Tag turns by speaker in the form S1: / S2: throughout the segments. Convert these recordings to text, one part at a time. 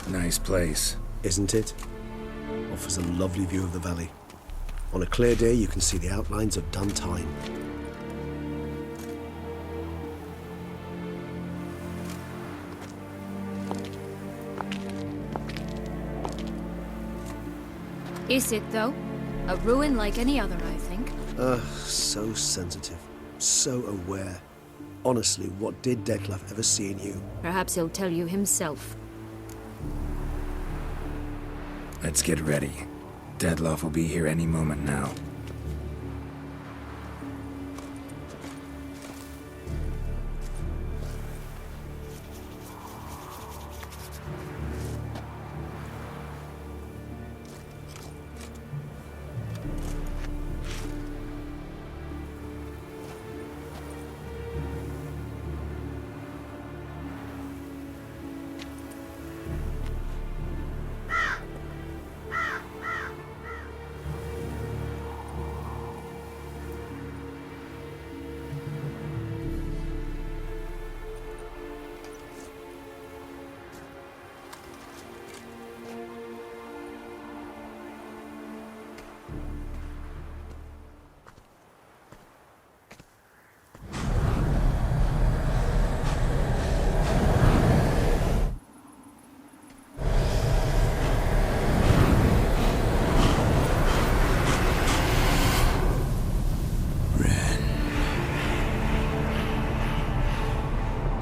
S1: Nice place.
S2: Isn't it? Offers a lovely view of the valley. On a clear day, you can see the outlines of done time.
S3: Is it, though? A ruin like any other, I think.
S2: So sensitive. So aware. Honestly, what did Detlef ever see in you?
S3: Perhaps he'll tell you himself.
S1: Let's get ready. Detlef will be here any moment now.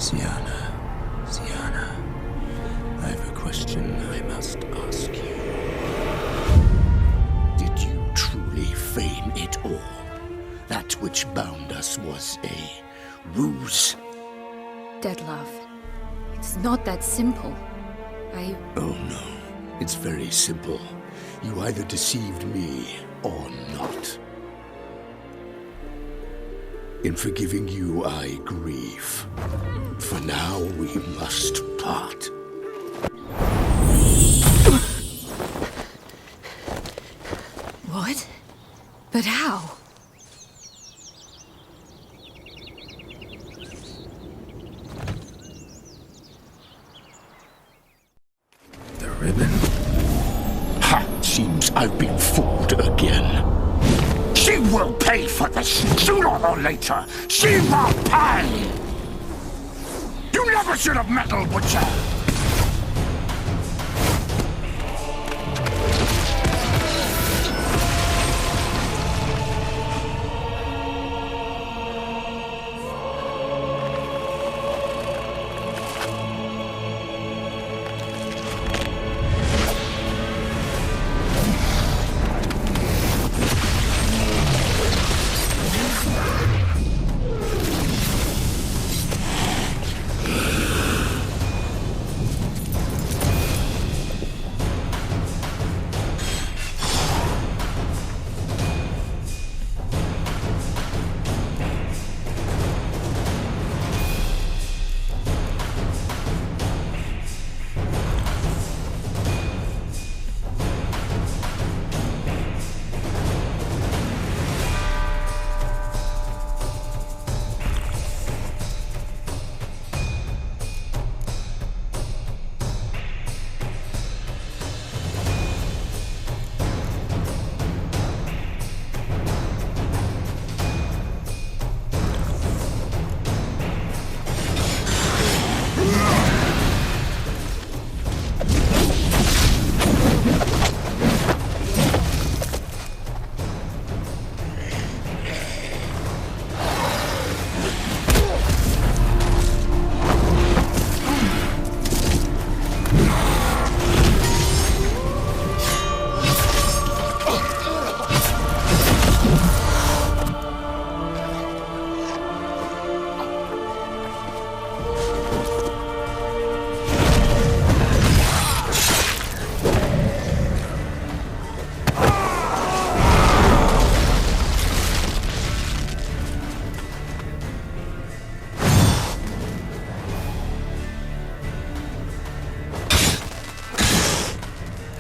S4: Sienna, I have a question I must ask you. Did you truly feign it all? That which bound us was a ruse?
S3: Detlef, it's not that simple.
S4: Oh no, it's very simple. You either deceived me or not. In forgiving you, I grieve. For now, we must part.
S3: What? But how?
S1: The ribbon?
S4: Ha! Seems I've been fooled again. She will pay for this, sooner or later. She will pay! You never should have meddled with her!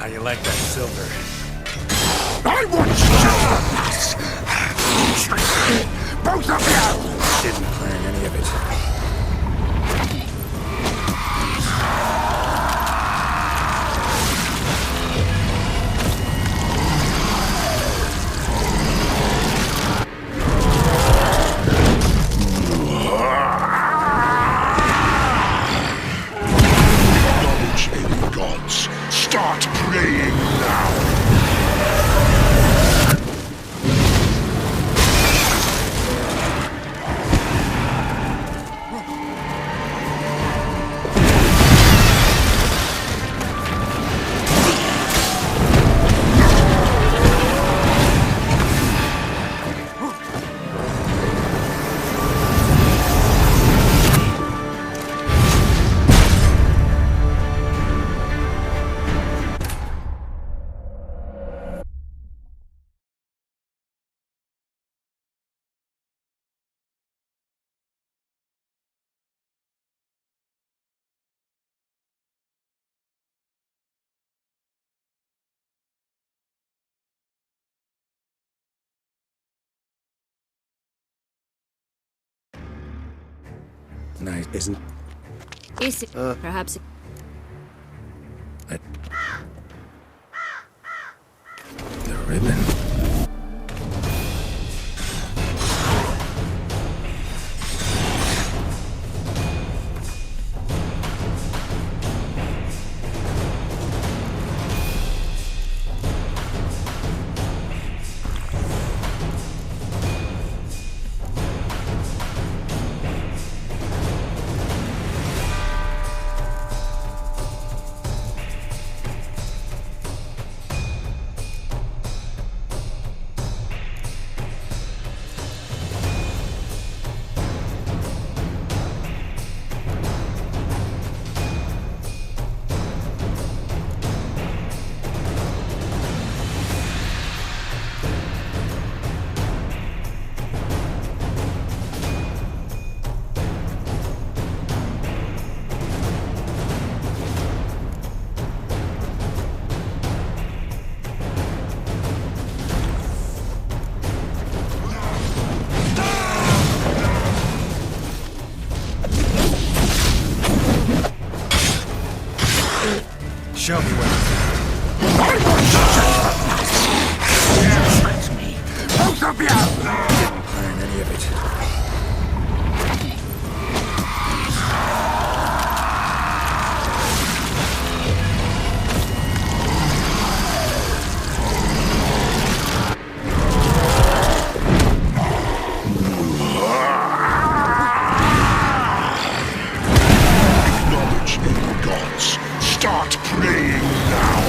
S1: How you like that silver?
S4: I want silver! Both of you!
S1: Didn't plan any of it.
S4: praying now.
S1: Nice.
S2: Isn't...
S3: Basic. Perhaps.
S1: The ribbon.
S5: Show me where.
S4: Both of you!
S1: Didn't plan any of it.
S4: Acknowledge any gods. Start praying now.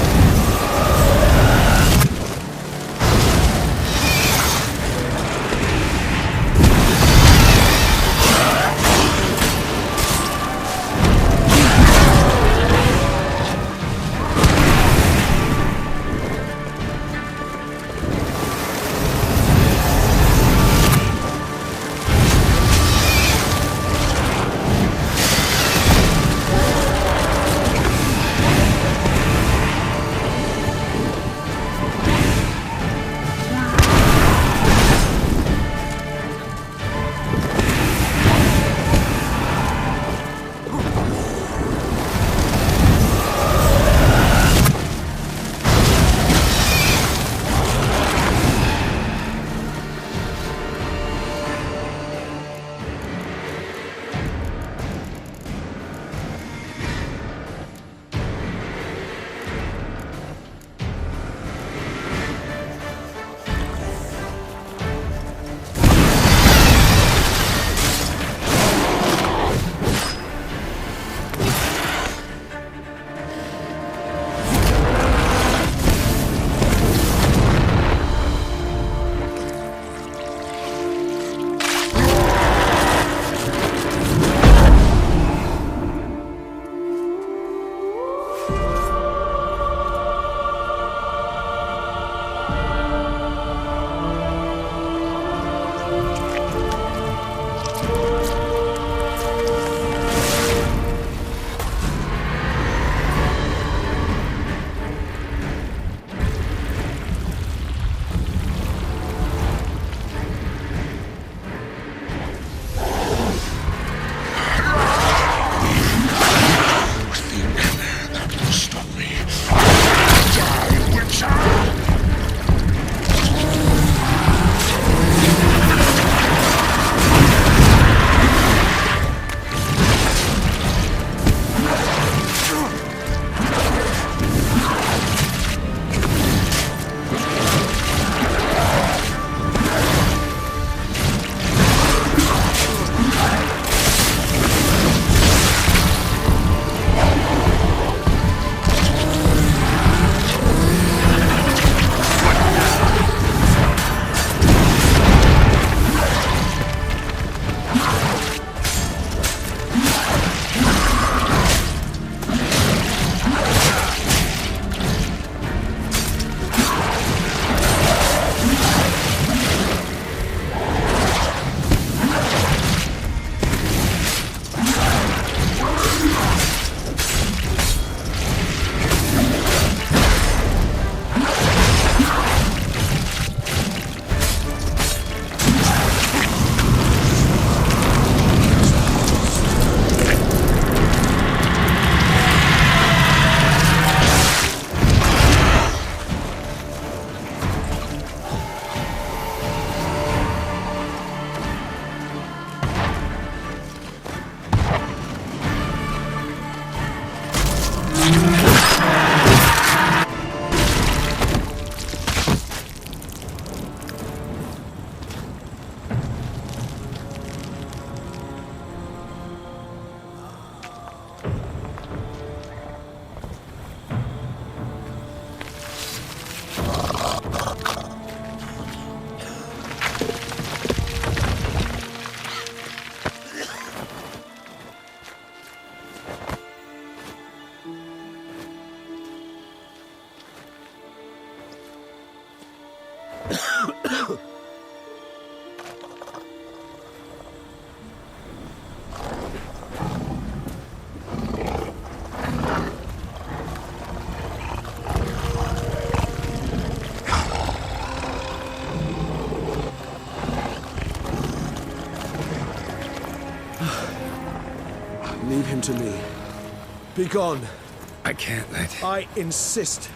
S2: to me. Begone.
S1: I can't let...
S2: I insist.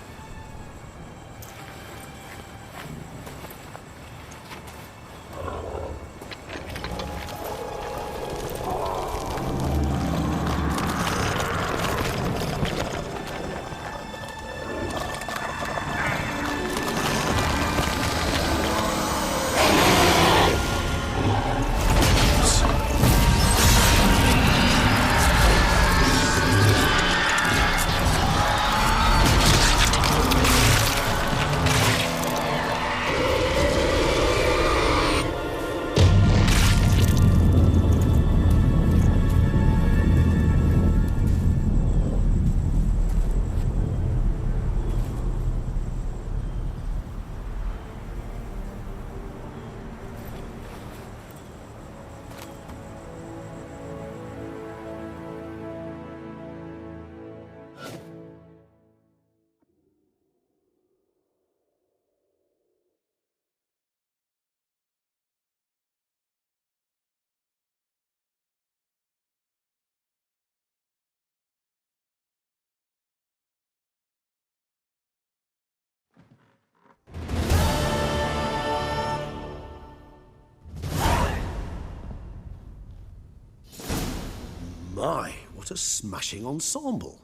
S2: My, what a smashing ensemble.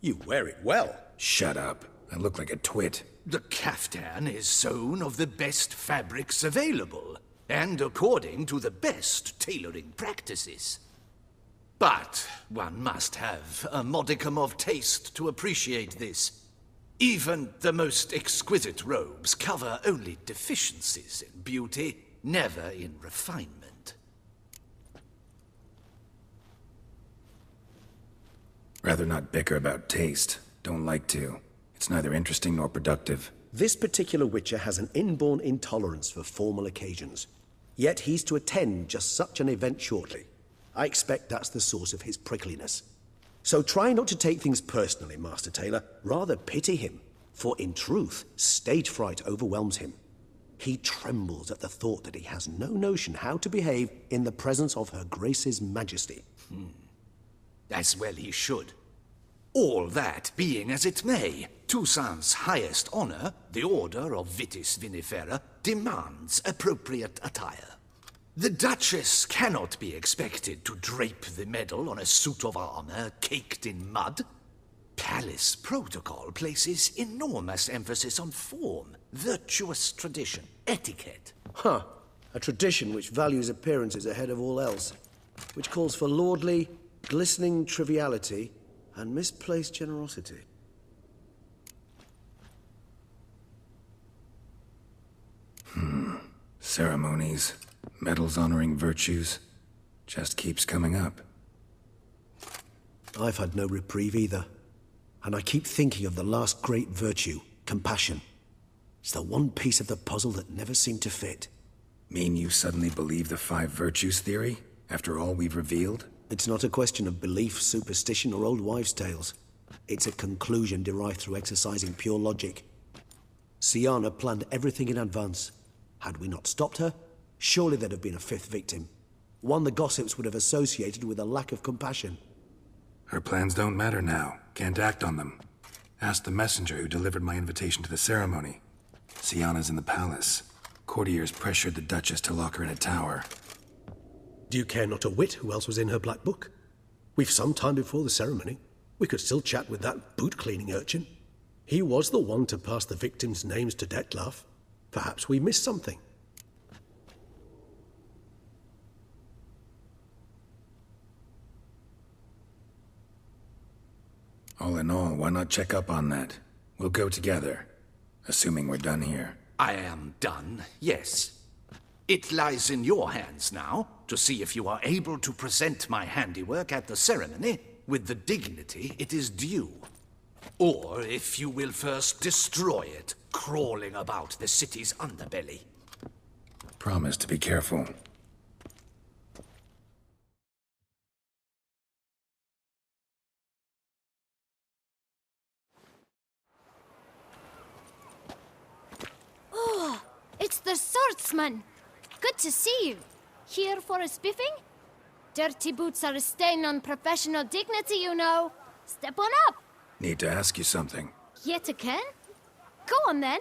S2: You wear it well.
S1: Shut up. I look like a twit.
S6: The caftan is sewn of the best fabrics available, and according to the best tailoring practices. But one must have a modicum of taste to appreciate this. Even the most exquisite robes cover only deficiencies in beauty, never in refinement.
S1: Rather not bicker about taste. Don't like to. It's neither interesting nor productive.
S2: This particular Witcher has an inborn intolerance for formal occasions. Yet he's to attend just such an event shortly. I expect that's the source of his prickliness. So try not to take things personally, Master Tailor. Rather pity him. For in truth, stage fright overwhelms him. He trembles at the thought that he has no notion how to behave in the presence of Her Grace's Majesty.
S6: As well he should. All that being as it may, Toussaint's highest honor, the Order of Vitis Vinifera, demands appropriate attire. The Duchess cannot be expected to drape the medal on a suit of armor caked in mud. Palace protocol places enormous emphasis on form, virtuous tradition, etiquette.
S2: Huh. A tradition which values appearances ahead of all else. Which calls for lordly, glistening triviality and misplaced generosity.
S1: Ceremonies, medals honoring virtues, just keeps coming up.
S2: I've had no reprieve either. And I keep thinking of the last great virtue, compassion. It's the one piece of the puzzle that never seemed to fit.
S1: Mean you suddenly believe the 5 virtues theory, after all we've revealed?
S2: It's not a question of belief, superstition, or old wives' tales. It's a conclusion derived through exercising pure logic. Syanna planned everything in advance. Had we not stopped her, surely there'd have been a 5th victim. One the gossips would have associated with a lack of compassion.
S1: Her plans don't matter now. Can't act on them. Ask the messenger who delivered my invitation to the ceremony. Syanna's in the palace. Courtiers pressured the Duchess to lock her in a tower.
S2: Do you care not a whit who else was in her black book? We've some time before the ceremony. We could still chat with that boot-cleaning urchin. He was the one to pass the victims' names to Dettlaff. Perhaps we missed something.
S1: All in all, why not check up on that? We'll go together, assuming we're done here.
S6: I am done, yes. It lies in your hands now to see if you are able to present my handiwork at the ceremony with the dignity it is due. Or if you will first destroy it, crawling about the city's underbelly.
S1: Promise to be careful.
S3: It's the swordsman! Good to see you. Here for a spiffing? Dirty boots are a stain on professional dignity, you know. Step on up.
S1: Need to ask you something.
S3: Yet again? Go on then.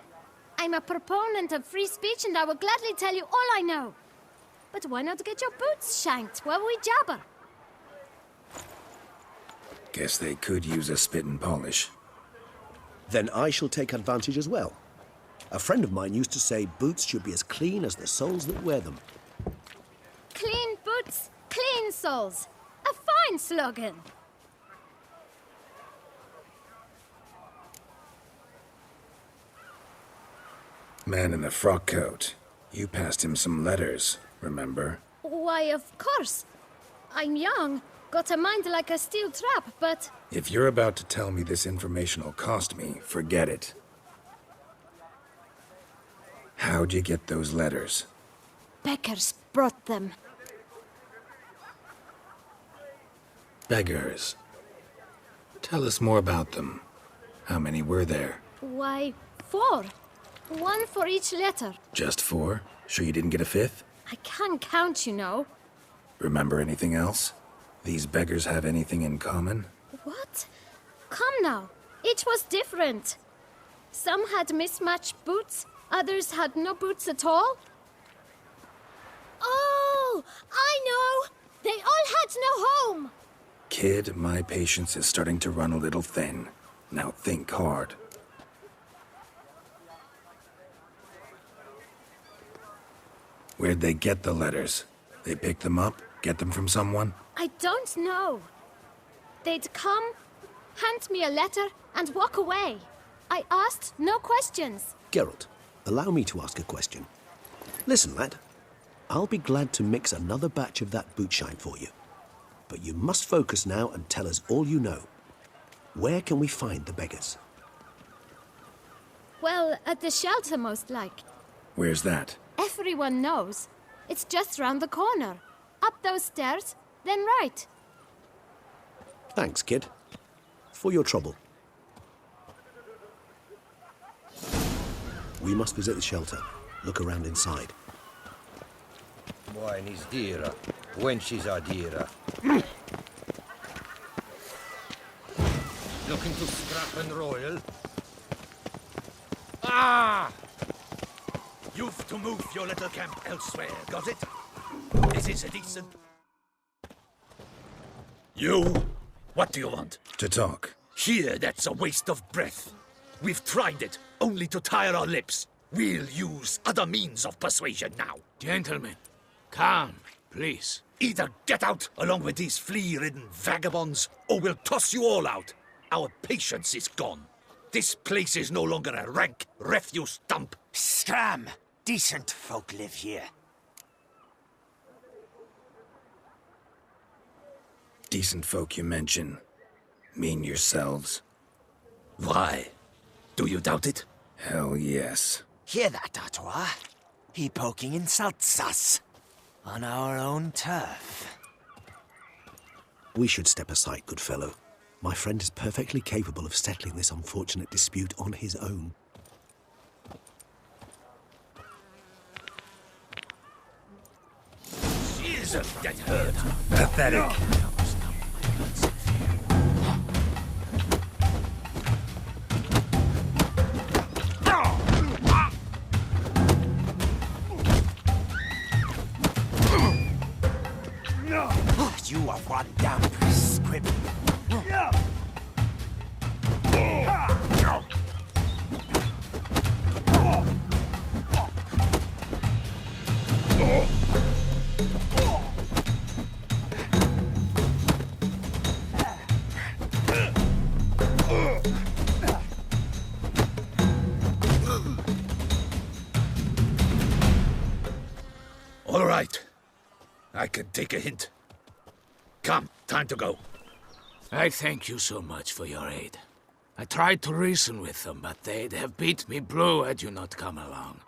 S3: I'm a proponent of free speech and I will gladly tell you all I know. But why not get your boots shanked while we jabber?
S1: Guess they could use a spit and polish.
S2: Then I shall take advantage as well. A friend of mine used to say boots should be as clean as the soles that wear them.
S3: Clean boots, clean soles. A fine slogan.
S1: Man in the frock coat. You passed him some letters, remember?
S3: Why, of course. I'm young, got a mind like a steel trap, but...
S1: If you're about to tell me this information will cost me, forget it. How'd you get those letters?
S3: Beggars brought them.
S1: Beggars. Tell us more about them. How many were there?
S3: Why, 4. 1 for each letter.
S1: Just 4? Sure you didn't get a 5th?
S3: I can't count, you know.
S1: Remember anything else? These beggars have anything in common?
S3: What? Come now. Each was different. Some had mismatched boots, others had no boots at all. Oh, I know! They all had no home!
S1: Kid, my patience is starting to run a little thin. Now think hard. Where'd they get the letters? They pick them up? Get them from someone?
S3: I don't know. They'd come, hand me a letter, and walk away. I asked no questions.
S2: Geralt, allow me to ask a question. Listen, lad. I'll be glad to mix another batch of that boot shine for you. But you must focus now and tell us all you know. Where can we find the beggars?
S3: Well, at the shelter, most like.
S1: Where's that?
S3: Everyone knows. It's just round the corner. Up those stairs, then right.
S2: Thanks, kid. For your trouble. We must visit the shelter. Look around inside.
S7: Wine is dearer. Wenches are dearer. Looking to scrap and royal?
S6: Ah! You've to move your little camp elsewhere, got it? This is a decent... You? What do you want?
S1: To talk.
S6: Here, that's a waste of breath. We've tried it, only to tire our lips. We'll use other means of persuasion now.
S8: Gentlemen, calm, please.
S6: Either get out along with these flea-ridden vagabonds, or we'll toss you all out. Our patience is gone. This place is no longer a rank refuse dump.
S9: Scram! Decent folk live here.
S1: Decent folk you mention. Mean yourselves?
S6: Why? Do you doubt it?
S1: Hell yes.
S9: Hear that, Artois? He poking insults us. On our own turf.
S2: We should step aside, good fellow. My friend is perfectly capable of settling this unfortunate dispute on his own.
S6: Jesus, that hurt.
S1: Pathetic.
S9: You are one damn squib.
S6: All right. I can take a hint. Come, time to go.
S8: I thank you so much for your aid. I tried to reason with them, but they'd have beat me blue had you not come along.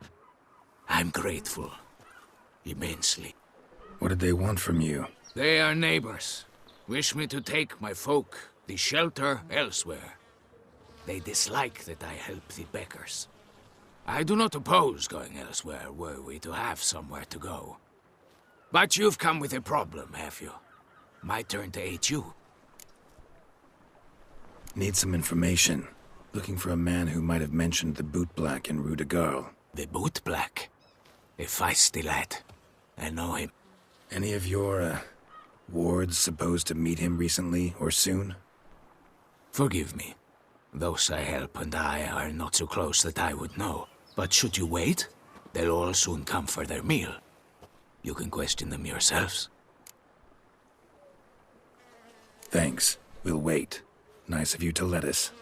S8: I'm grateful. Immensely.
S1: What did they want from you?
S8: They are neighbors. Wish me to take my folk, the shelter, elsewhere. They dislike that I help the beggars. I do not oppose going elsewhere, were we to have somewhere to go. But you've come with a problem, have you? My turn to aid you.
S1: Need some information. Looking for a man who might have mentioned the boot black in Rue de Garl.
S8: The boot black? A feisty lad. I know him.
S1: Any of your, wards supposed to meet him recently or soon?
S8: Forgive me. Those I help and I are not so close that I would know. But should you wait, they'll all soon come for their meal. You can question them yourselves.
S1: Thanks. We'll wait. Nice of you to let us.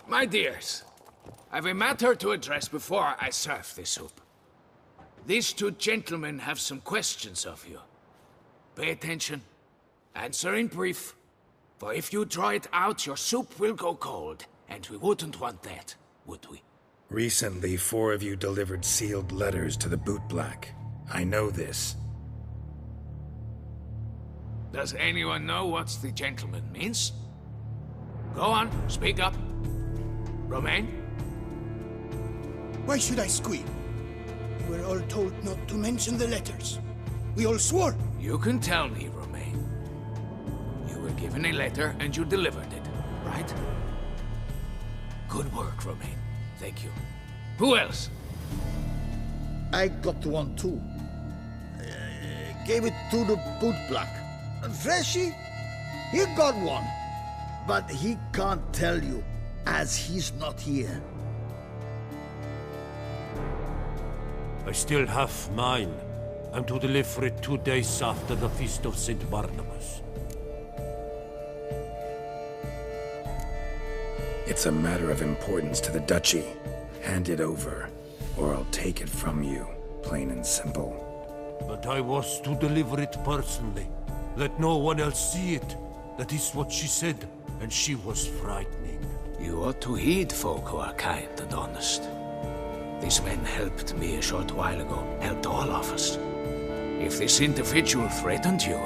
S8: My dears, I've a matter to address before I serve the soup. These two gentlemen have some questions of you. Pay attention. Answer in brief. For if you draw it out, your soup will go cold. And we wouldn't want that, would we?
S1: Recently, 4 of you delivered sealed letters to the boot black. I know this.
S8: Does anyone know what the gentleman means? Go on, speak up. Romain?
S10: Why should I squeal? We're all told not to mention the letters. We all swore.
S8: You can tell me, Romain. You were given a letter and you delivered it, right? Good work, Romain. Thank you. Who else?
S10: I got one too. Gave it to the boot black. Freshy, he got one. But he can't tell you, as he's not here.
S11: I still have mine. I'm to deliver it 2 days after the Feast of St. Barnabas.
S1: It's a matter of importance to the Duchy. Hand it over, or I'll take it from you, plain and simple.
S11: But I was to deliver it personally. Let no one else see it. That is what she said, and she was frightening.
S8: You ought to heed folk who are kind and honest. These men helped me a short while ago, helped all of us. If this individual threatened you,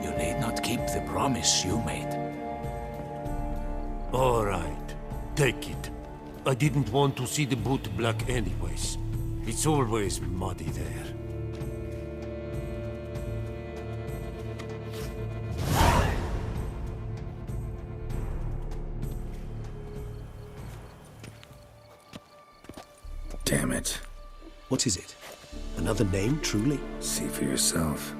S8: you need not keep the promise you made.
S11: All right, take it. I didn't want to see the boot black anyways. It's always muddy there.
S1: Damn it.
S2: What is it? Another name, truly?
S1: See for yourself.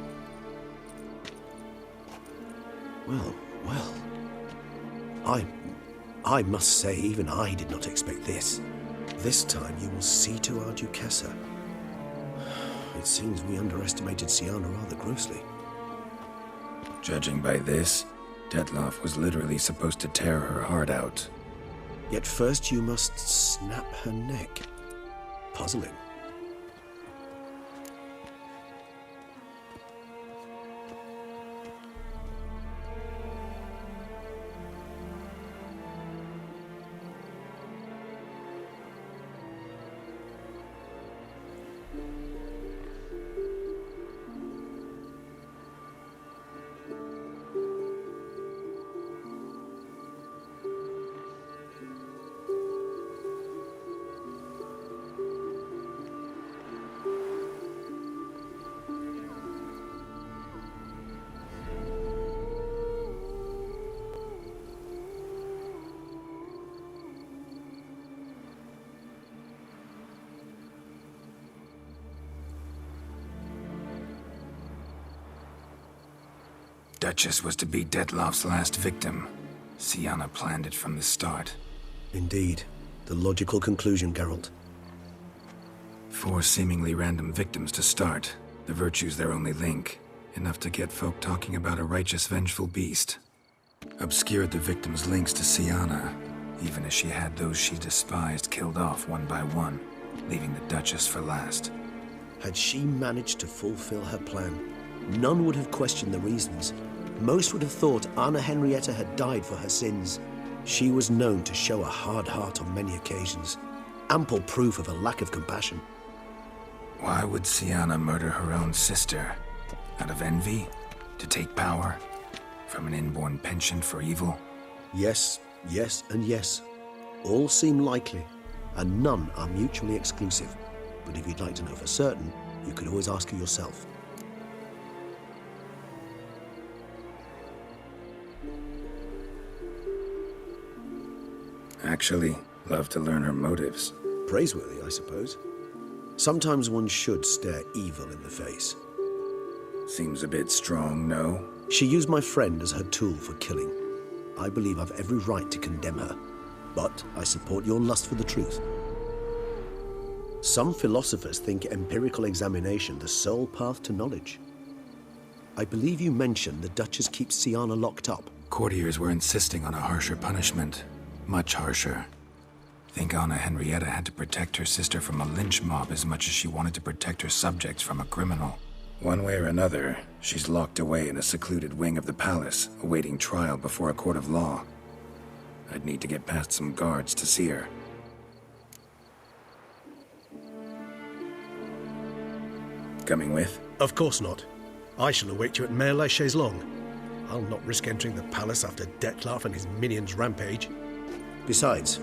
S2: Well, well. I must say, even I did not expect this. This time you will see to our Duchessa. It seems we underestimated Siana rather grossly.
S1: Judging by this, Detloff was literally supposed to tear her heart out.
S2: Yet first you must snap her neck. Puzzling.
S1: Duchess was to be Detloff's last victim. Siana planned it from the start.
S2: Indeed. The logical conclusion, Geralt.
S1: 4 seemingly random victims to start. The virtue's their only link. Enough to get folk talking about a righteous, vengeful beast. Obscured the victims' links to Siana, even as she had those she despised killed off one by one, leaving the Duchess for last.
S2: Had she managed to fulfill her plan, none would have questioned the reasons. Most would have thought Anna Henrietta had died for her sins. She was known to show a hard heart on many occasions. Ample proof of a lack of compassion.
S1: Why would Siana murder her own sister? Out of envy? To take power? From an inborn penchant for evil?
S2: Yes, yes, and yes. All seem likely, and none are mutually exclusive. But if you'd like to know for certain, you could always ask her yourself.
S1: Actually, love to learn her motives.
S2: Praiseworthy, I suppose. Sometimes one should stare evil in the face.
S1: Seems a bit strong, no?
S2: She used my friend as her tool for killing. I believe I've every right to condemn her, but I support your lust for the truth. Some philosophers think empirical examination the sole path to knowledge. I believe you mentioned the Duchess keeps Siana locked up.
S1: Courtiers were insisting on a harsher punishment. Much harsher. Think Anna Henrietta had to protect her sister from a lynch mob as much as she wanted to protect her subjects from a criminal. One way or another, she's locked away in a secluded wing of the palace, awaiting trial before a court of law. I'd need to get past some guards to see her. Coming with?
S2: Of course not. I shall await you at Mare la Chaise-Longue. I'll not risk entering the palace after Dettlaff and his minions rampage. Besides,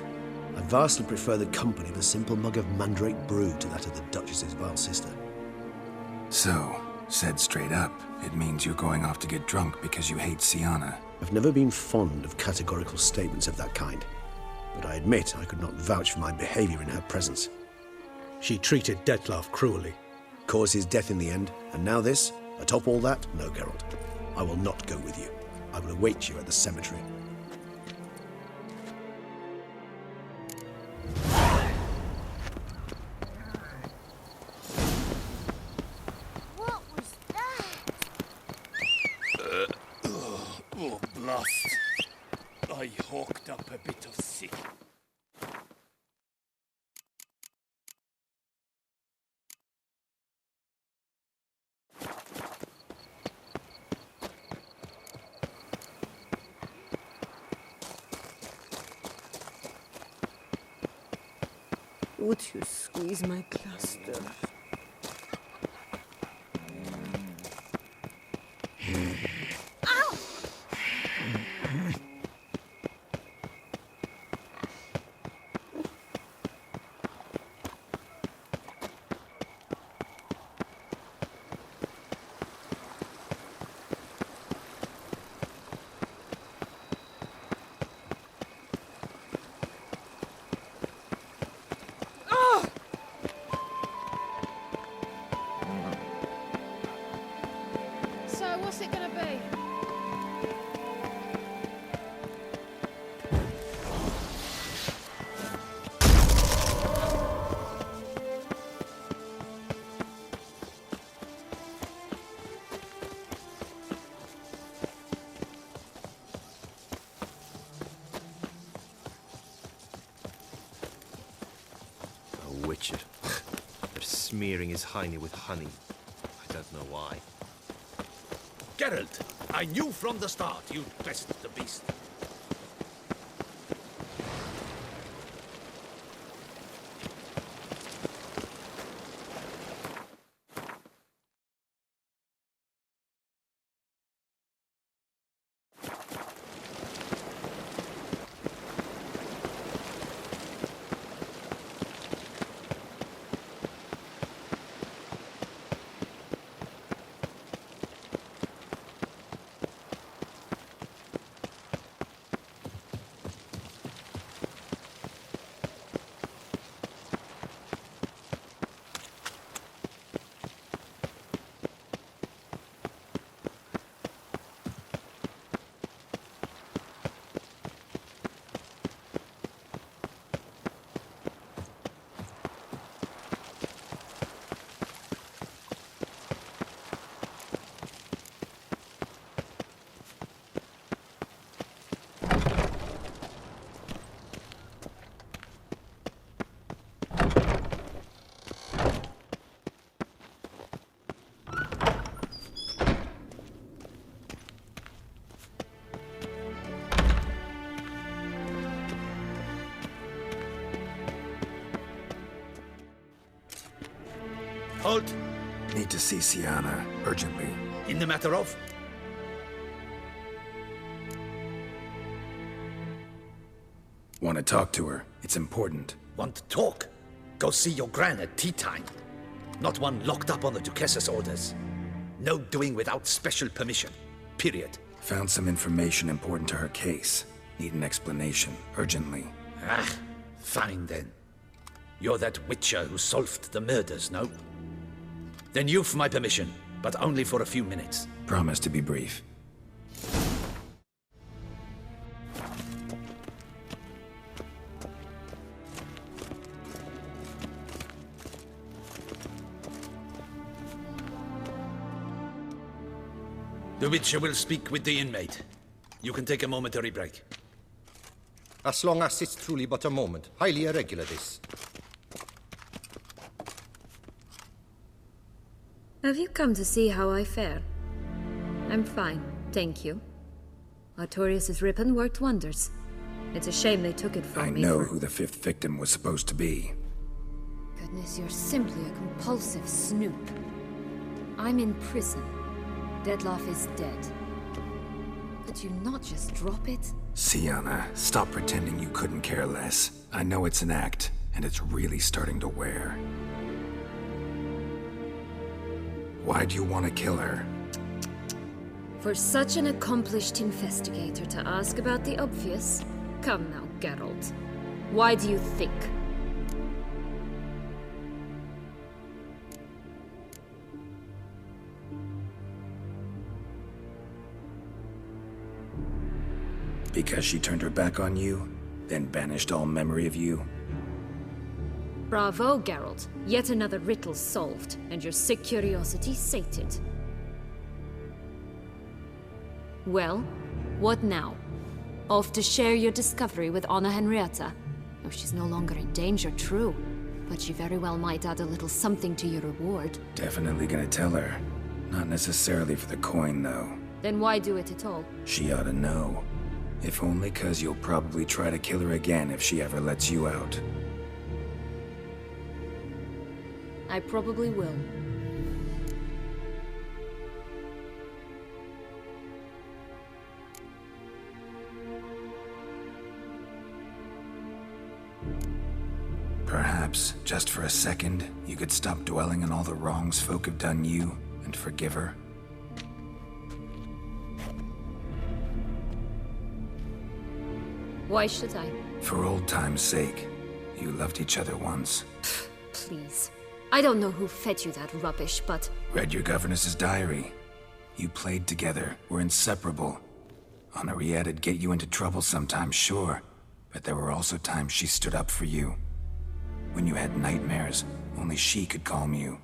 S2: I vastly prefer the company of a simple mug of mandrake brew to that of the Duchess's vile sister.
S1: So, said straight up, it means you're going off to get drunk because you hate Siana.
S2: I've never been fond of categorical statements of that kind, but I admit I could not vouch for my behavior in her presence. She treated Dettlaff cruelly, caused his death in the end, and now this? Atop all that? No, Geralt. I will not go with you. I will await you at the cemetery.
S3: What was that?
S4: Oh, blast. I hawked up a bit of sick.
S12: Would you squeeze my cluster?
S3: So, what's it gonna be?
S13: Oh, Witcher. They're smearing his hiney with honey. I don't know why.
S6: Geralt, I knew from the start you'd best the beast. Halt!
S1: Need to see Siana, urgently.
S6: In the matter of?
S1: Want to talk to her? It's important.
S6: Want to talk? Go see your gran at tea time. Not one locked up on the Duchess's orders. No doing without special permission. Period.
S1: Found some information important to her case. Need an explanation, urgently.
S6: Ah, fine then. You're that witcher who solved the murders, no? Then you've my permission, but only for a few minutes.
S1: Promise to be brief.
S6: The Witcher will speak with the inmate. You can take a momentary break.
S7: As long as it's truly but a moment. Highly irregular, this.
S12: Have you come to see how I fare? I'm fine, thank you. Artorius' ribbon worked wonders. It's a shame they took it from me.
S1: I know who the 5th victim was supposed to be.
S12: Goodness, you're simply a compulsive snoop. I'm in prison. Dettlaff is dead. Could you not just drop it?
S1: Sienna, stop pretending you couldn't care less. I know it's an act, and it's really starting to wear. Why do you want to kill her?
S12: For such an accomplished investigator to ask about the obvious? Come now, Geralt. Why do you think?
S1: Because she turned her back on you, then banished all memory of you?
S12: Bravo, Geralt. Yet another riddle solved, and your sick curiosity sated. Well, what now? Off to share your discovery with Anna Henrietta? Oh, she's no longer in danger, true. But she very well might add a little something to your reward.
S1: Definitely gonna tell her. Not necessarily for the coin, though.
S12: Then why do it at all?
S1: She ought to know. If only 'cause you'll probably try to kill her again if she ever lets you out.
S12: I probably will.
S1: Perhaps, just for a second, you could stop dwelling on all the wrongs folk have done you and forgive her.
S12: Why should I?
S1: For old time's sake. You loved each other once.
S12: Please. I don't know who fed you that rubbish, but...
S1: Read your governess's diary. You played together, were inseparable. Henriette'd get you into trouble sometimes, sure. But there were also times she stood up for you. When you had nightmares, only she could calm you.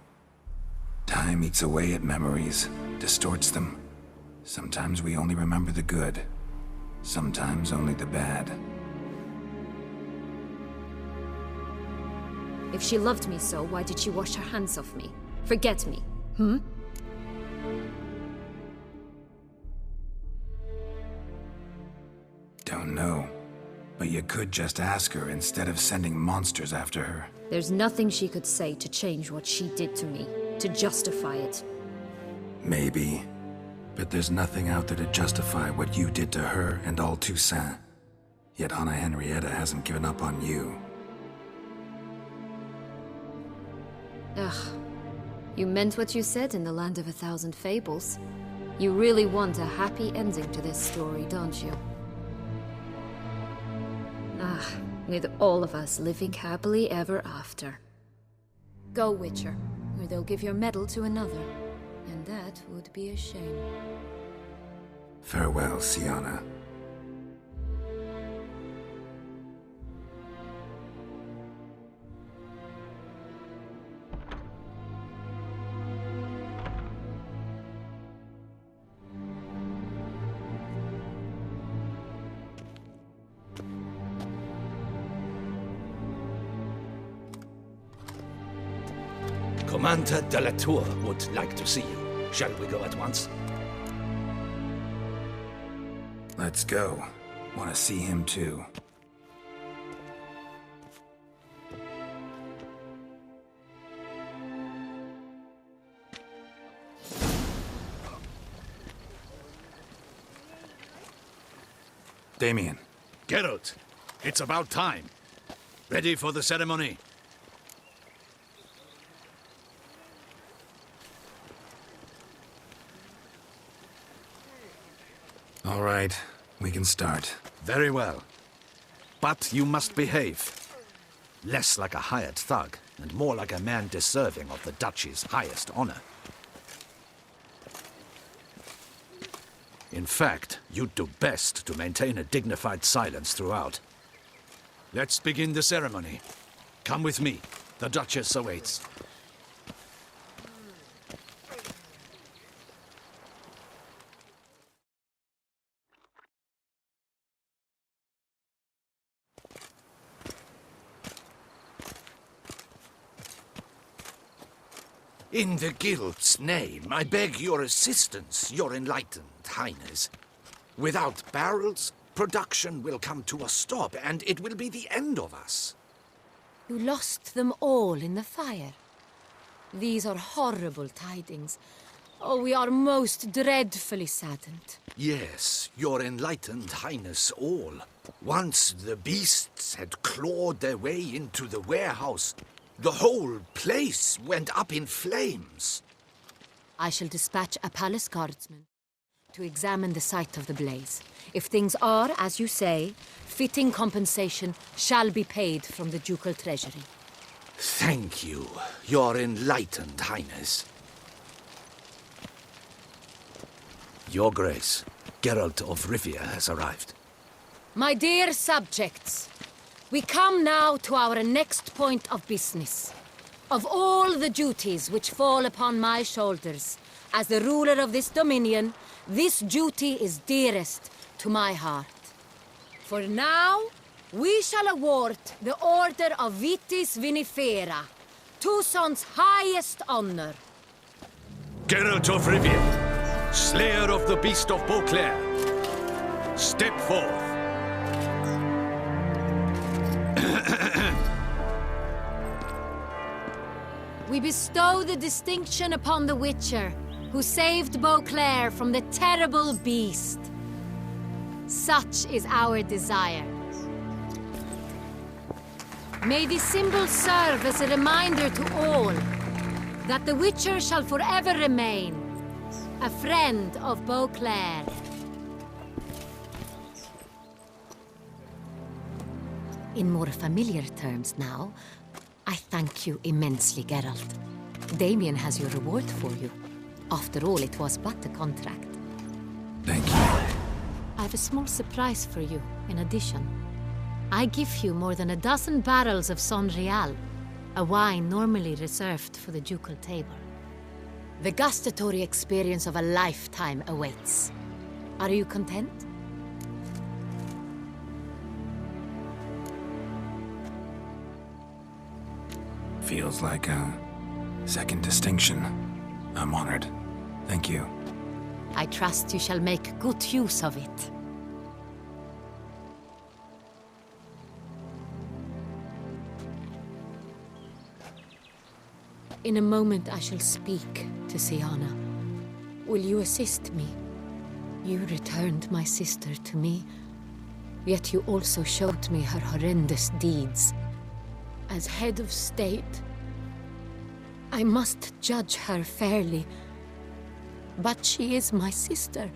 S1: Time eats away at memories, distorts them. Sometimes we only remember the good. Sometimes only the bad.
S12: If she loved me so, why did she wash her hands off me? Forget me, hmm?
S1: Don't know. But you could just ask her instead of sending monsters after her.
S12: There's nothing she could say to change what she did to me, to justify it.
S1: Maybe. But there's nothing out there to justify what you did to her and all Toussaint. Yet Anna Henrietta hasn't given up on you.
S12: Ugh. You meant what you said in the Land of 1,000 Fables. You really want a happy ending to this story, don't you? Ah, with all of us living happily ever after. Go, Witcher, or they'll give your medal to another. And that would be a shame.
S1: Farewell, Sienna.
S6: Commander de la Tour would like to see you. Shall we go at once?
S1: Let's go. Want to see him too. Damien.
S6: Geralt, It's about time. Ready for the ceremony?
S1: All right, we can start.
S6: Very well. But you must behave. Less like a hired thug, and more like a man deserving of the Duchy's highest honor. In fact, you'd do best to maintain a dignified silence throughout. Let's begin the ceremony. Come with me. The Duchess awaits. In the Guild's name, I beg your assistance, your enlightened highness. Without barrels, production will come to a stop, and it will be the end of us.
S12: You lost them all in the fire. These are horrible tidings. Oh, we are most dreadfully saddened.
S6: Yes, your enlightened highness all. Once the beasts had clawed their way into the warehouse, the whole place went up in flames.
S12: I shall dispatch a palace guardsman to examine the site of the blaze. If things are, as you say, fitting compensation shall be paid from the ducal treasury.
S6: Thank you, your enlightened highness. Your Grace, Geralt of Rivia has arrived.
S12: My dear subjects, we come now to our next point of business. Of all the duties which fall upon my shoulders, as the ruler of this dominion, this duty is dearest to my heart. For now, we shall award the Order of Vitis Vinifera, Tucson's highest honor.
S6: Geralt of Rivia, slayer of the beast of Beauclair, step forth.
S12: We bestow the distinction upon the Witcher, who saved Beauclair from the terrible beast. Such is our desire. May this symbol serve as a reminder to all that the Witcher shall forever remain a friend of Beauclair. In more familiar terms now, I thank you immensely, Geralt. Damien has your reward for you. After all, it was but a contract.
S1: Thank you.
S12: I have a small surprise for you, in addition. I give you more than a dozen barrels of Son Real, a wine normally reserved for the ducal table. The gustatory experience of a lifetime awaits. Are you content?
S1: Feels like a second distinction. I'm honored. Thank you.
S12: I trust you shall make good use of it. In a moment I shall speak to Siana. Will you assist me? You returned my sister to me, yet you also showed me her horrendous deeds. As head of state, I must judge her fairly. But she is my sister.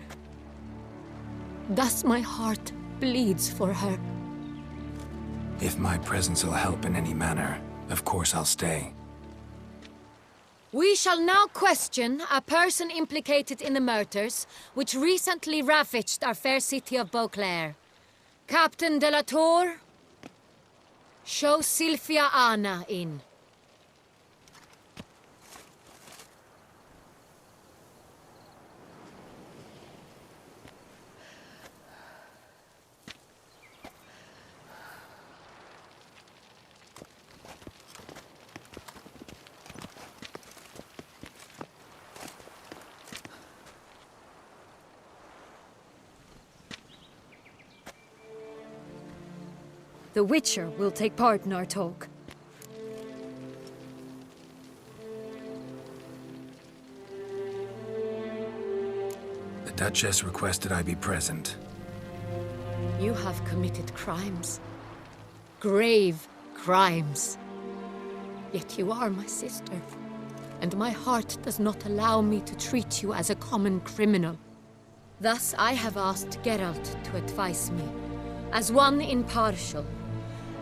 S12: Thus my heart bleeds for her.
S1: If my presence will help in any manner, of course I'll stay.
S12: We shall now question a person implicated in the murders which recently ravaged our fair city of Beauclair. Captain de la Tour, show Sylvia Anna in.
S14: The Witcher will take part in our talk.
S1: The Duchess requested I be present.
S12: You have committed crimes.
S14: grave crimes. Yet you are my sister, and my heart does not allow me to treat you as a common criminal. Thus I have asked Geralt to advise me, as one impartial.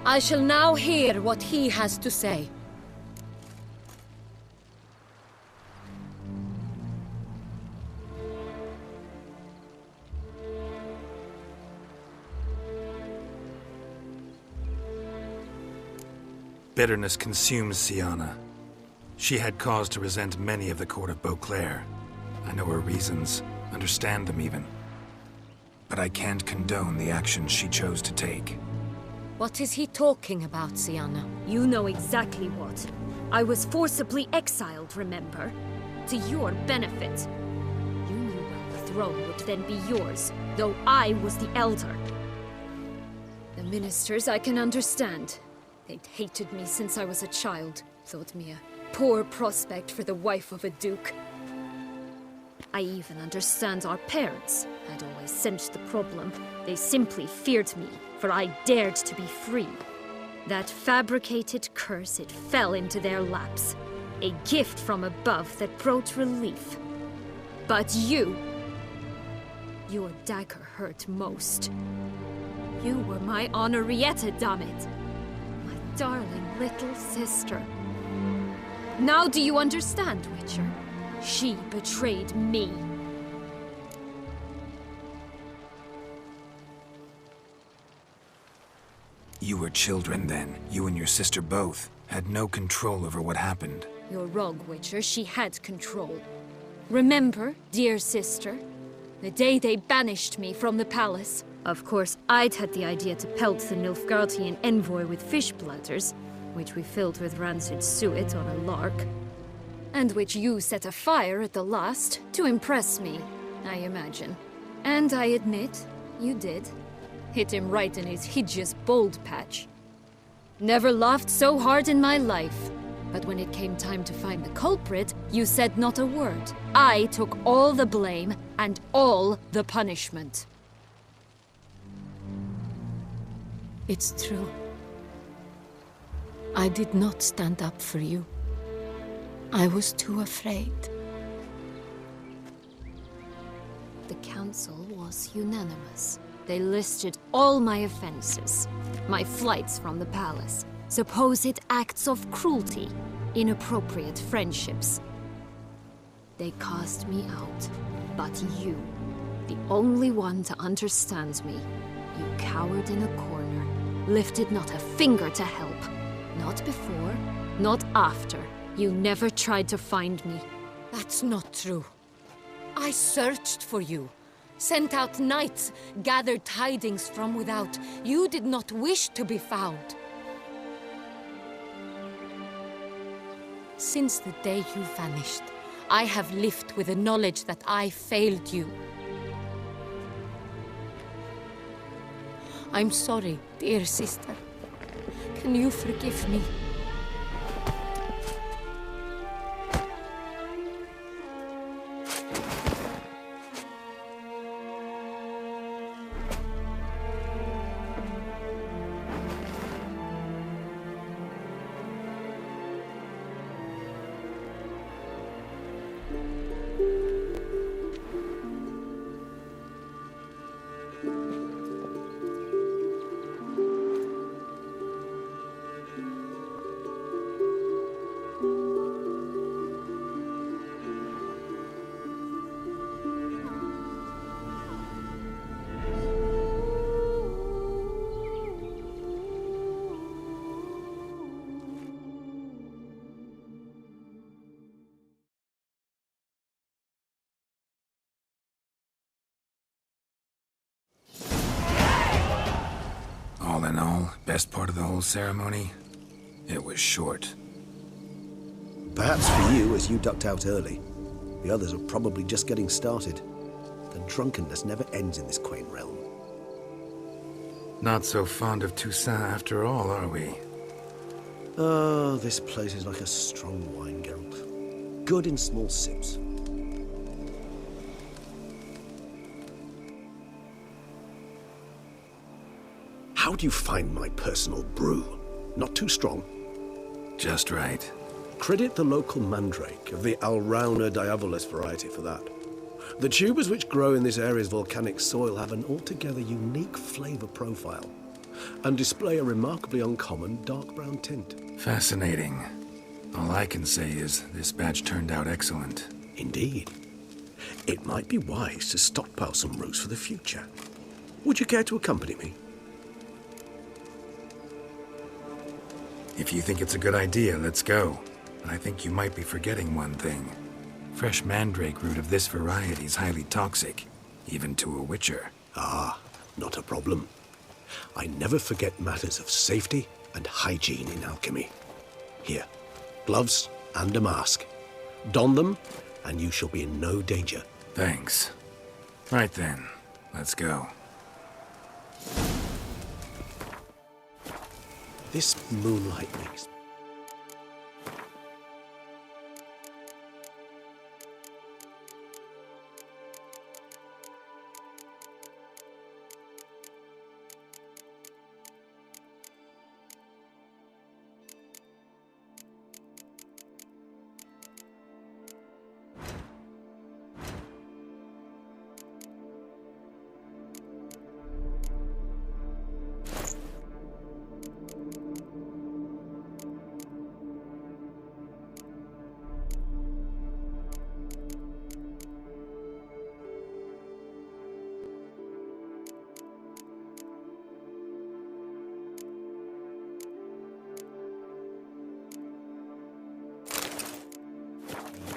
S14: I shall now hear what he has to say.
S1: Bitterness consumes Siana. She had cause to resent many of the court of Beauclair. I know her reasons, understand them even. But I can't condone the actions she chose to take.
S14: What is he talking about, Siana?
S12: You know exactly what. I was forcibly exiled, remember? To your benefit. You knew well the throne would then be yours, though I was the elder. The ministers I can understand. They'd hated me since I was a child, thought me a poor prospect for the wife of a duke. I even understand our parents had always sensed the problem. They simply feared me, for I dared to be free. That fabricated curse, it fell into their laps. A gift from above that brought relief. But you... your dagger hurt most. You were my Henrietta, damn it. My darling little sister. Now do you understand, Witcher? She betrayed me.
S1: You were children then. You and your sister both had no control over what happened.
S12: You're wrong, Witcher. She had control. Remember, dear sister, the day they banished me from the palace? Of course, I'd had the idea to pelt the Nilfgaardian envoy with fish bladders, which we filled with rancid suet on a lark. And which you set afire at the last, to impress me, I imagine. And I admit, you did. Hit him right in his hideous bald patch. Never laughed so hard in my life. But when it came time to find the culprit, you said not a word. I took all the blame and all the punishment.
S14: It's true. I did not stand up for you. I was too afraid.
S12: The council was unanimous. They listed all my offenses. My flights from the palace, supposed acts of cruelty, inappropriate friendships. They cast me out. But you, the only one to understand me, you cowered in a corner, lifted not a finger to help. Not before, not after. You never tried to find me.
S14: That's not true. I searched for you. Sent out knights, gathered tidings from without. You did not wish to be found. Since the day you vanished, I have lived with the knowledge that I failed you. I'm sorry, dear sister. Can you forgive me?
S1: All in all, best part of the whole ceremony? It was short.
S2: Perhaps for you, as you ducked out early. The others are probably just getting started. The drunkenness never ends in this quaint realm.
S1: Not so fond of Toussaint after all, are we?
S2: Oh, this place is like a strong wine, Geralt. Good in small sips. How do you find my personal brew? Not too strong?
S1: Just right.
S2: Credit the local mandrake of the Alrauna diabolus variety for that. The tubers which grow in this area's volcanic soil have an altogether unique flavor profile and display a remarkably uncommon dark brown tint.
S1: Fascinating. All I can say is this batch turned out excellent.
S2: Indeed. It might be wise to stockpile some roots for the future. Would you care to accompany me?
S1: If you think it's a good idea, let's go. But I think you might be forgetting one thing. Fresh mandrake root of this variety is highly toxic, even to a witcher.
S2: Ah, not a problem. I never forget matters of safety and hygiene in alchemy. Here, gloves and a mask. Don them, and you shall be in no danger.
S1: Thanks. Right then, let's go.
S2: This moonlight makes...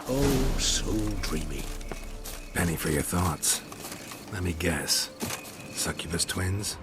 S2: Oh, so dreamy.
S1: Penny for your thoughts. Let me guess. Succubus twins?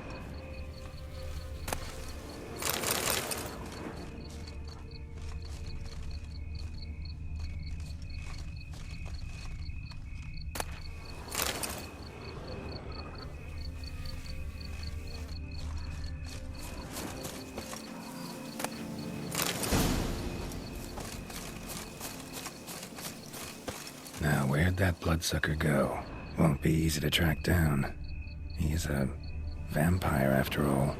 S1: Now, where'd that bloodsucker go? Won't be easy to track down. He's a vampire, after all.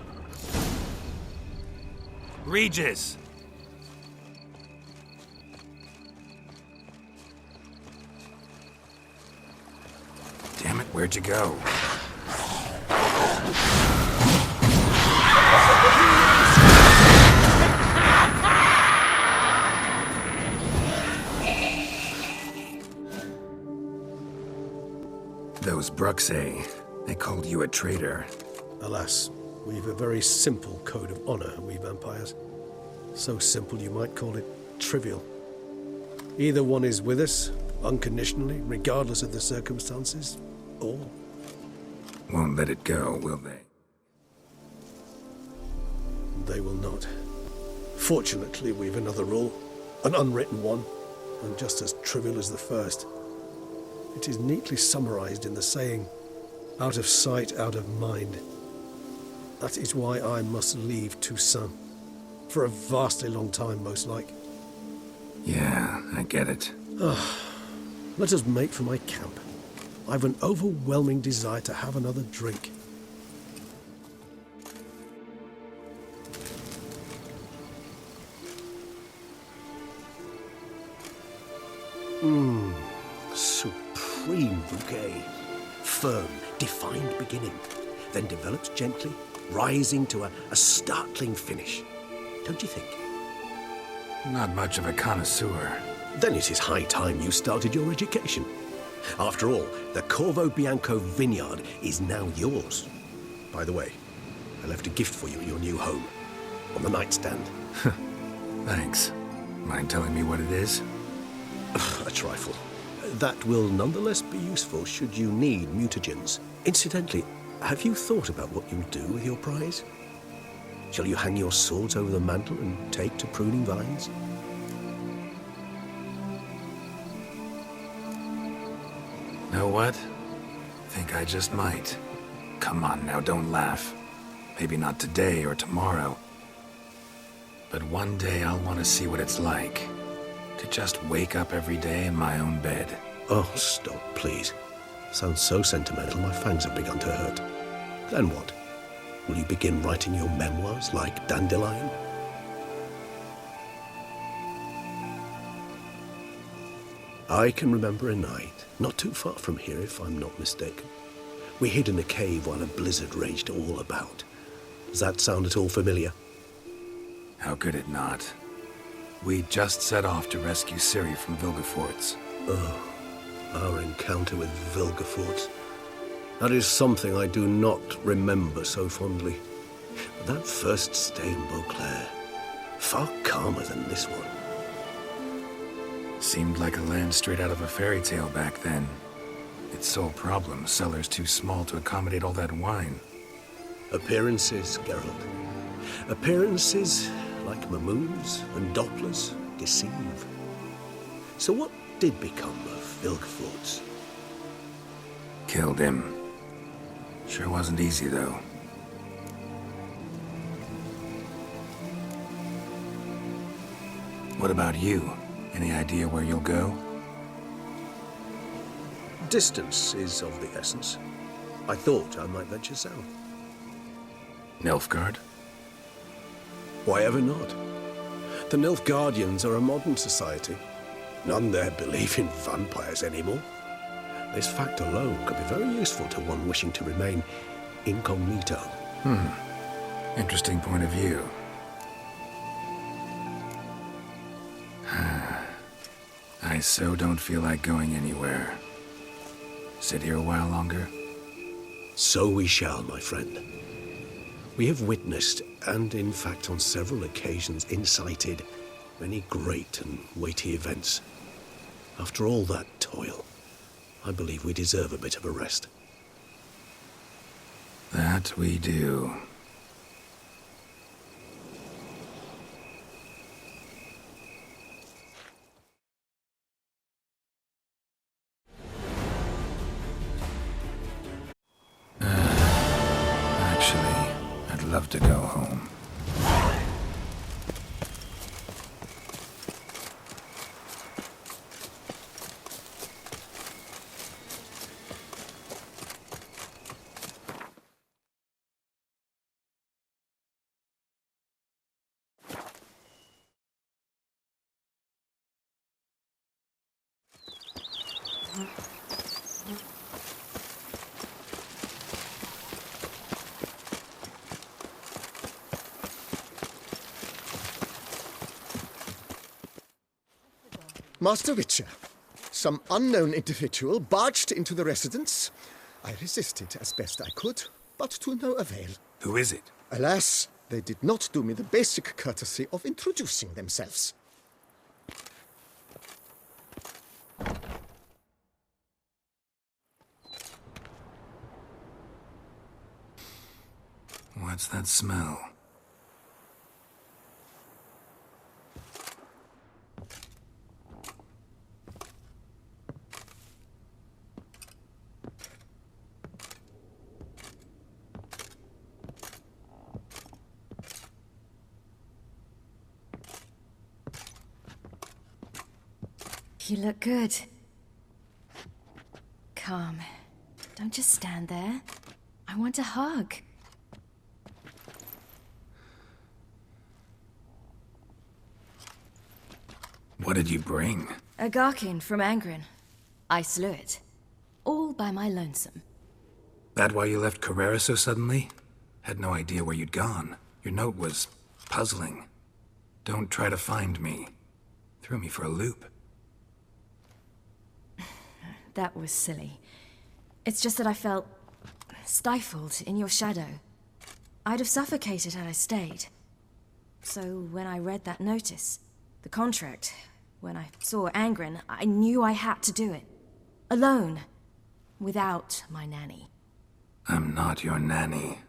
S11: Regis!
S1: Damn it, where'd you go? Those Bruxae, they called you a traitor.
S2: Alas, we've a very simple code of honor, we vampires. So simple you might call it trivial. Either one is with us, unconditionally, regardless of the circumstances, or...
S1: Won't let it go, will they?
S2: They will not. Fortunately, we've another rule, an unwritten one, and just as trivial as the first. It is neatly summarized in the saying, out of sight, out of mind. That is why I must leave Toussaint. For a vastly long time, most like.
S1: Yeah, I get it.
S2: Let us make for my camp. I've an overwhelming desire to have another drink. Supreme bouquet. Firm, defined beginning, then develops gently, rising to a startling finish. Don't you think?
S1: Not much of a connoisseur.
S2: Then it is high time you started your education. After all, the Corvo Bianco vineyard is now yours. By the way, I left a gift for you in your new home. On the nightstand.
S1: Thanks. Mind telling me what it is?
S2: A trifle. That will nonetheless be useful should you need mutagens. Incidentally, have you thought about what you'll do with your prize? Shall you hang your swords over the mantle and take to pruning vines?
S1: Know what? Think I just might. Come on now, don't laugh. Maybe not today or tomorrow. But one day I'll want to see what it's like. To just wake up every day in my own bed.
S2: Oh, stop, please. Sounds so sentimental, my fangs have begun to hurt. Then what? Will you begin writing your memoirs like Dandelion? I can remember a night, not too far from here if I'm not mistaken. We hid in a cave while a blizzard raged all about. Does that sound at all familiar?
S1: How could it not? We just set off to rescue Ciri from Vilgefortz.
S2: Oh, our encounter with Vilgefortz. That is something I do not remember so fondly. But that first stay in Beauclair, far calmer than this one.
S1: Seemed like a land straight out of a fairy tale back then. Its sole problem, cellars too small to accommodate all that wine.
S2: Appearances, Geralt. Appearances, like Mamoons and Dopplers, deceive. So what did become of Vilgefortz?
S1: Killed him. Sure wasn't easy, though. What about you? Any idea where you'll go?
S2: Distance is of the essence. I thought I might venture south.
S1: Nilfgaard?
S2: Why ever not? The Nilfgaardians are a modern society. None there believe in vampires anymore. This fact alone could be very useful to one wishing to remain incognito.
S1: Interesting point of view. I so don't feel like going anywhere. Sit here a while longer?
S2: So we shall, my friend. We have witnessed, and in fact on several occasions incited, many great and weighty events. After all that toil, I believe we deserve a bit of a rest.
S1: That we do. Actually, I'd love to go home.
S15: Master Witcher, some unknown individual barged into the residence. I resisted as best I could, but to no avail.
S1: Who is it?
S15: Alas, they did not do me the basic courtesy of introducing themselves.
S1: What's that smell?
S16: You look good. Calm. Don't just stand there. I want a hug.
S1: What did you bring?
S16: A Garkin from Angren. I slew it. All by my lonesome.
S1: That why you left Carrera so suddenly? Had no idea where you'd gone. Your note was puzzling. Don't try to find me. Threw me for a loop.
S16: That was silly. It's just that I felt stifled in your shadow. I'd have suffocated had I stayed. So when I read that notice, the contract, when I saw Angren, I knew I had to do it. Alone. Without my nanny.
S1: I'm not your nanny.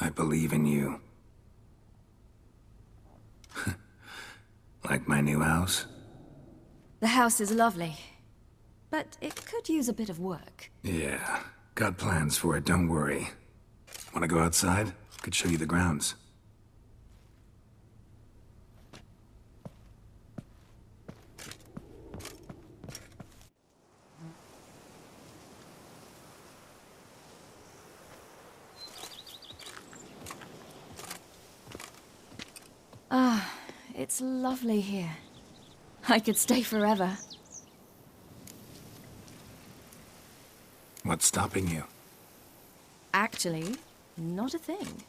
S1: I believe in you. Like my new house?
S16: The house is lovely. But it could use a bit of work.
S1: Yeah. Got plans for it, don't worry. Wanna go outside? Could show you the grounds.
S16: Ah, it's lovely here. I could stay forever.
S1: What's stopping you?
S16: Actually, not a thing.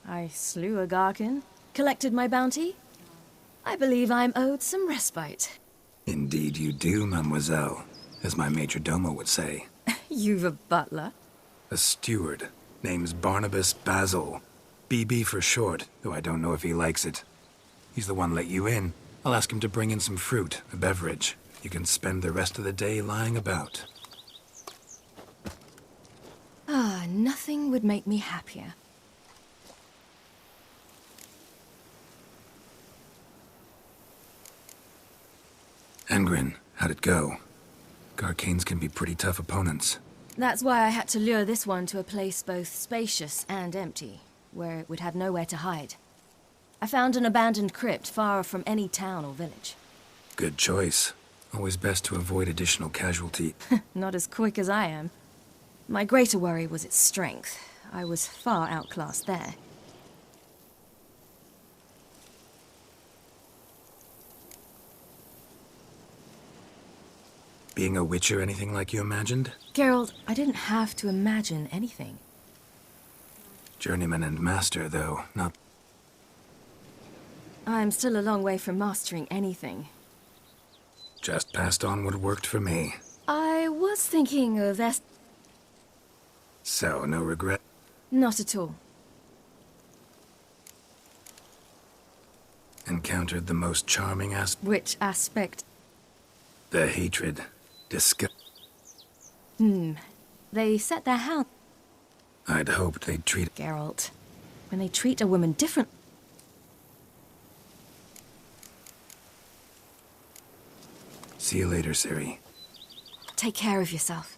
S16: I slew a Garkin, collected my bounty. I believe I'm owed some respite.
S1: Indeed you do, mademoiselle, as my major domo would say.
S16: You've a butler?
S1: A steward. Name's Barnabas Basil. BB for short, though I don't know if he likes it. He's the one let you in. I'll ask him to bring in some fruit, a beverage. You can spend the rest of the day lying about.
S16: Ah, nothing would make me happier.
S1: Angrin, how'd it go? Garcanes can be pretty tough opponents.
S16: That's why I had to lure this one to a place both spacious and empty, where it would have nowhere to hide. I found an abandoned crypt far from any town or village.
S1: Good choice. Always best to avoid additional casualty.
S16: Not as quick as I am. My greater worry was its strength. I was far outclassed there.
S1: Being a witcher anything like you imagined?
S16: Geralt, I didn't have to imagine anything.
S1: Journeyman and master, though, not...
S16: I'm still a long way from mastering anything.
S1: Just passed on what worked for me.
S16: I was thinking of
S1: So, no regret?
S16: Not at all.
S1: Encountered the most charming
S16: Which aspect?
S1: The hatred. Disgust.
S16: They set their hound.
S1: I'd hoped they'd treat...
S16: Geralt, when they treat a woman different...
S1: See you later, Ciri.
S16: Take care of yourself.